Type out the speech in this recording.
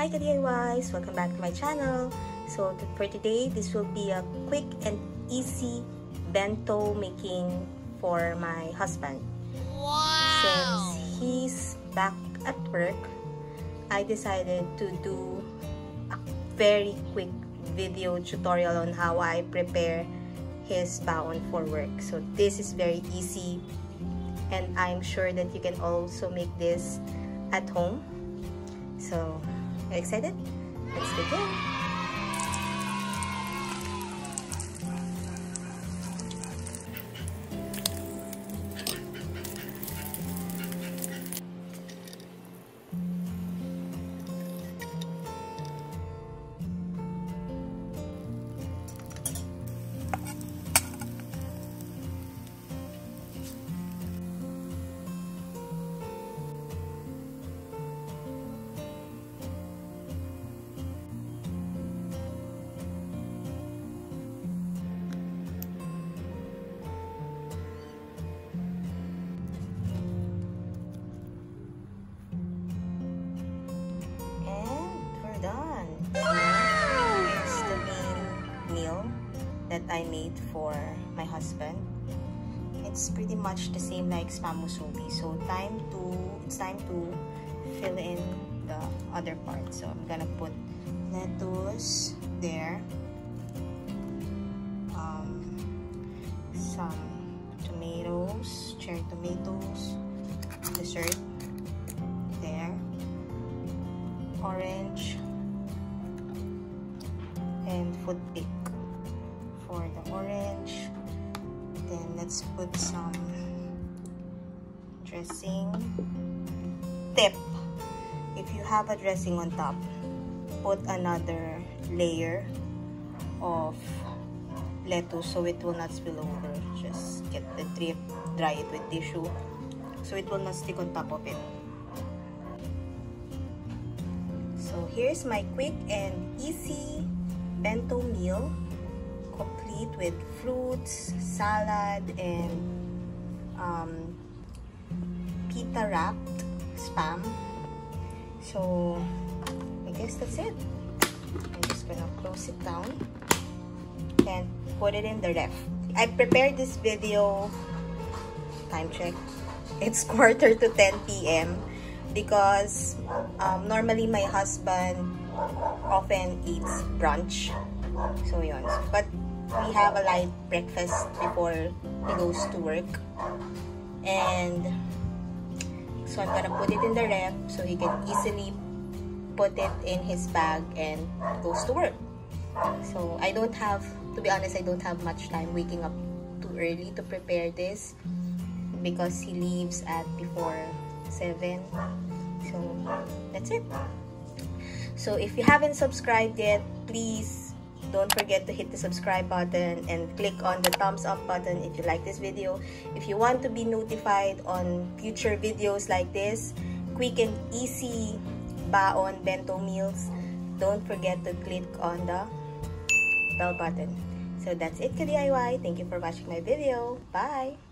Hi DIYs! Welcome back to my channel. So for today, this will be a quick and easy bento making for my husband. Wow! Since he's back at work, I decided to do a very quick video tutorial on how I prepare his baon for work. So this is very easy, and I'm sure that you can also make this at home. So, excited? Let's begin! Done. Here's the main meal that I made for my husband. It's pretty much the same like spam musubi. So it's time to fill in the other part. So I'm gonna put lettuce there, some tomatoes, cherry tomatoes, dessert there, orange, and food pick for the orange. Then let's put some dressing. Tip: if you have a dressing on top, put another layer of lettuce so it will not spill over. Just get the drip, dry it with tissue so it will not stick on top of it. So here's my quick and easy bento meal, complete with fruits, salad, and pita wrapped spam. So I guess that's it. I'm just gonna close it down and put it in the ref. I prepared this video, time check, it's 9:45 p.m. because normally my husband often eats brunch, so yun. But we have a light breakfast before he goes to work, and so I'm gonna put it in the ref so he can easily put it in his bag and goes to work. So I don't have, to be honest, I don't have much time waking up too early to prepare this because he leaves at before 7. So that's it. So if you haven't subscribed yet, please don't forget to hit the subscribe button and click on the thumbs up button if you like this video. If you want to be notified on future videos like this, quick and easy baon bento meals, don't forget to click on the bell button. So that's it, DIY. Thank you for watching my video. Bye!